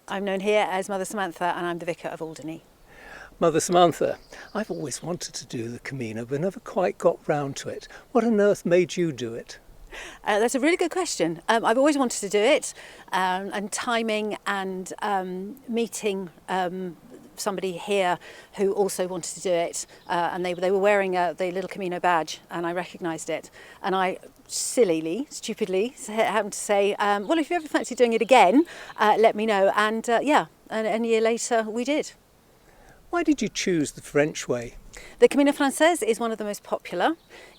I'm known here as Mother Samantha, and I'm the Vicar of Alderney. Mother Samantha, I've always wanted to do the Camino but never quite got round to it. What on earth made you do it? That's a really good question. I've always wanted to do it, and timing and meeting somebody here who also wanted to do it, and they were wearing the little Camino badge, and I recognised it, and I stupidly happened to say, well, if you ever fancy doing it again, let me know. And and a year later we did. Why did you choose the French way? The Camino Frances is one of the most popular.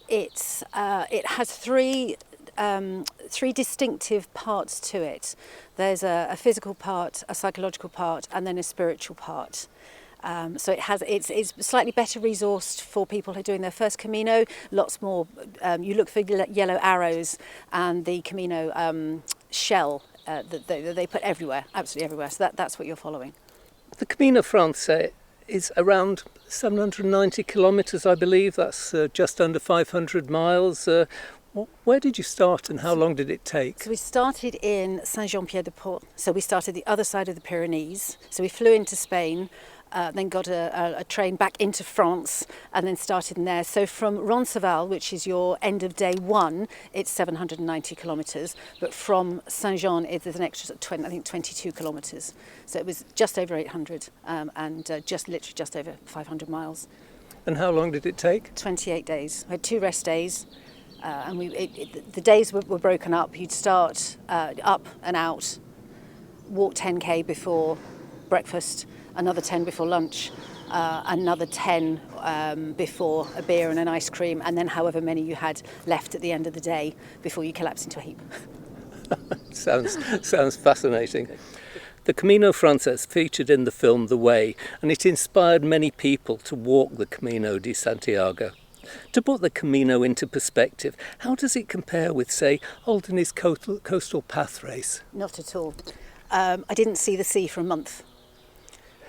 It has three distinctive parts to it. There's a physical part, a psychological part, and then a spiritual part. So it's slightly better resourced for people who are doing their first Camino. Lots more. You look for yellow arrows and the Camino shell that they put everywhere, absolutely everywhere. So that's what you're following. The Camino Frances is around 790 kilometres, I believe. That's just under 500 miles. Where did you start and how long did it take? So we started in Saint-Jean-Pied-de-Port. So we started the other side of the Pyrenees. So we flew into Spain, then got a train back into France, and then started in there. So from Roncesvalles, which is your end of day one, it's 790 kilometres. But from Saint-Jean, there's an extra 22 kilometres. So it was just over 800 and literally just over 500 miles. And how long did it take? 28 days. We had 2 rest days. And the days were broken up. You'd start up and out, walk 10k before breakfast, another 10 before lunch, another 10 before a beer and an ice cream, and then however many you had left at the end of the day before you collapsed into a heap. Sounds fascinating. The Camino Frances featured in the film The Way, and it inspired many people to walk the Camino de Santiago. To put the Camino into perspective, how does it compare with, say, Alderney's coastal path race? Not at all. I didn't see the sea for a month.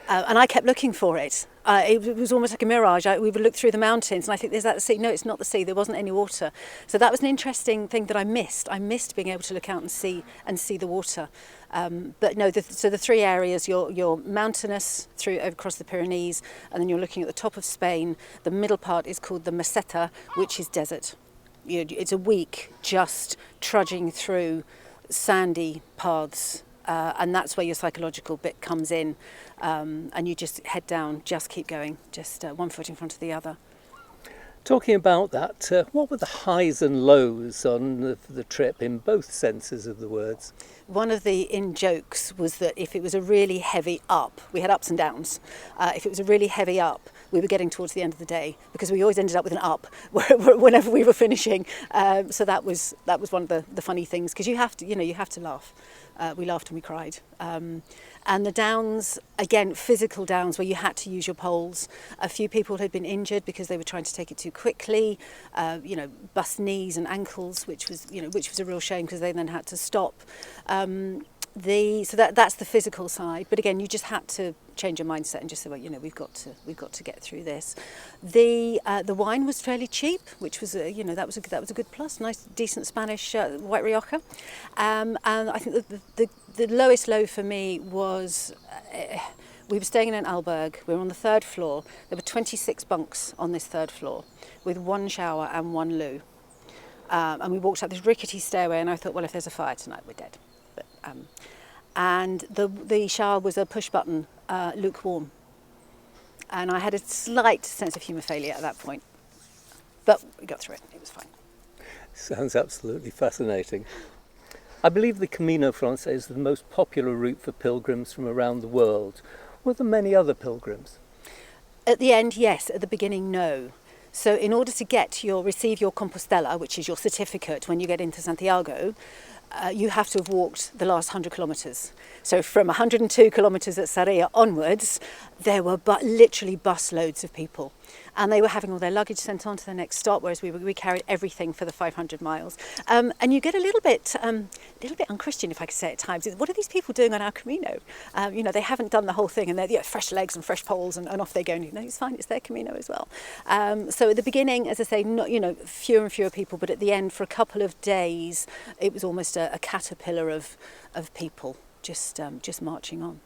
And I kept looking for it. It was almost like a mirage. We would look through the mountains and I think, is that the sea? No, it's not the sea. There wasn't any water. So that was an interesting thing that I missed. I missed being able to look out and see the water. But no, so the 3 areas, you're mountainous across the Pyrenees, and then you're looking at the top of Spain. The middle part is called the Meseta, which is desert. It's a week just trudging through sandy paths. And that's where your psychological bit comes in, and you just head down, just keep going, just one foot in front of the other. Talking about that, what were the highs and lows on the trip in both senses of the words? One of the in-jokes was that if it was a really heavy up, we had ups and downs. If it was a really heavy up, we were getting towards the end of the day because we always ended up with an up whenever we were finishing. So that was one of the funny things, because you have to laugh. We laughed and we cried. And the downs, again, physical downs where you had to use your poles. A few people had been injured because they were trying to take it too quickly. Bust knees and ankles, which was a real shame because they then had to stop. So that's the physical side. But again, you just had to change your mindset and just say, well, we've got to get through this. The wine was fairly cheap, which was that was a good plus. Nice, decent Spanish white Rioja. And I think the lowest low for me was we were staying in an albergue. We were on the 3rd floor. There were 26 bunks on this 3rd floor with 1 shower and 1 loo. And we walked up this rickety stairway, and I thought, well, if there's a fire tonight, we're dead. But, and the shower was a push button, lukewarm. And I had a slight sense of haemophilia at that point. But we got through it. It was fine. Sounds absolutely fascinating. I believe the Camino Frances is the most popular route for pilgrims from around the world. Were there many other pilgrims? At the end, yes. At the beginning, no. So in order to receive your Compostela, which is your certificate when you get into Santiago, you have to have walked the last 100 kilometres. So from 102 kilometres at Sarria onwards, there were literally bus loads of people. And they were having all their luggage sent on to the next stop, whereas we carried everything for the 500 miles. And you get a little bit unchristian, if I could say at times. What are these people doing on our Camino? They haven't done the whole thing, and they're fresh legs and fresh poles, and off they go. And it's fine, it's their Camino as well. So at the beginning, as I say, fewer and fewer people, but at the end, for a couple of days, it was almost a caterpillar of people just marching on.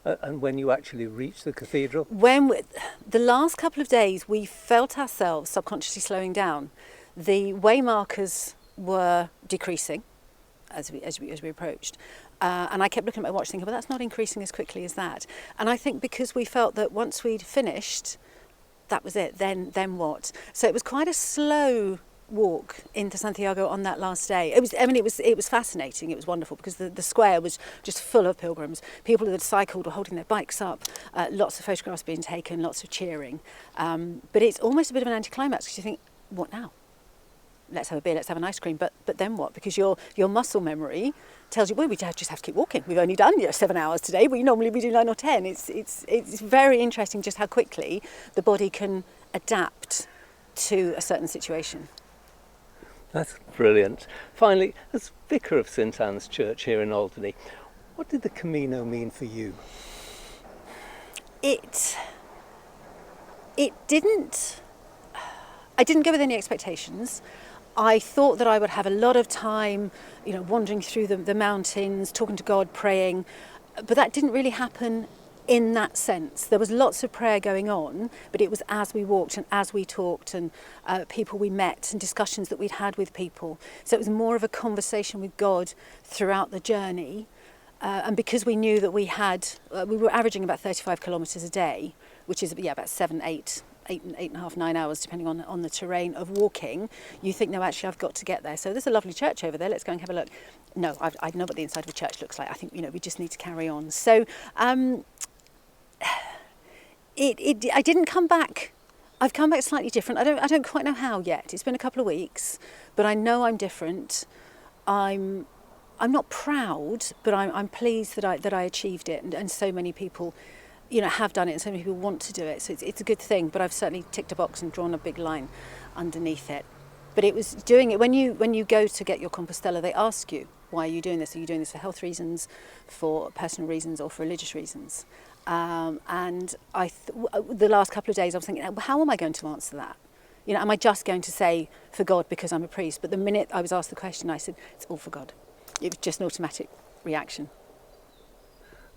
And when you actually reach the cathedral? The last couple of days, we felt ourselves subconsciously slowing down. The way markers were decreasing as we approached. And I kept looking at my watch thinking, well, that's not increasing as quickly as that. And I think because we felt that once we'd finished, that was it, then what? So it was quite a slow walk into Santiago on that last day. It was fascinating, it was wonderful, because the square was just full of pilgrims. People that had cycled were holding their bikes up, lots of photographs being taken, lots of cheering. But it's almost a bit of an anticlimax, because you think, what now? Let's have a beer, let's have an ice cream, but then what? Because your muscle memory tells you, well, we just have to keep walking. We've only done 7 hours today. We normally do 9 or 10. It's very interesting just how quickly the body can adapt to a certain situation. That's brilliant. Finally, as Vicar of St Anne's Church here in Alderney, what did the Camino mean for you? I didn't go with any expectations. I thought that I would have a lot of time, wandering through the mountains, talking to God, praying, but that didn't really happen in that sense. There was lots of prayer going on, but it was as we walked and as we talked, and people we met and discussions that we'd had with people. So it was more of a conversation with God throughout the journey. And because we knew that we were averaging about 35 kilometres a day, which is about 8.5, 9 hours, depending on the terrain of walking, you think, no, actually, I've got to get there. So there's a lovely church over there. Let's go and have a look. No, I know what the inside of a church looks like. I think, we just need to carry on. So I didn't come back. I've come back slightly different. I don't quite know how yet. It's been a couple of weeks, but I know I'm different. I'm not proud, but I'm pleased that I achieved it, and so many people have done it, and so many people want to do it. So it's a good thing, but I've certainly ticked a box and drawn a big line underneath it. But it was doing it when you go to get your Compostela, they ask you, why are you doing this? Are you doing this for health reasons, for personal reasons, or for religious reasons? And the last couple of days I was thinking, how am I going to answer that? Am I just going to say for God because I'm a priest? But the minute I was asked the question, I said, it's all for God. It was just an automatic reaction.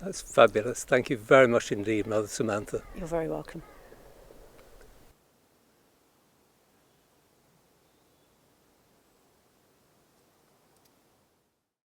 That's fabulous. Thank you very much indeed, Mother Samantha. You're very welcome.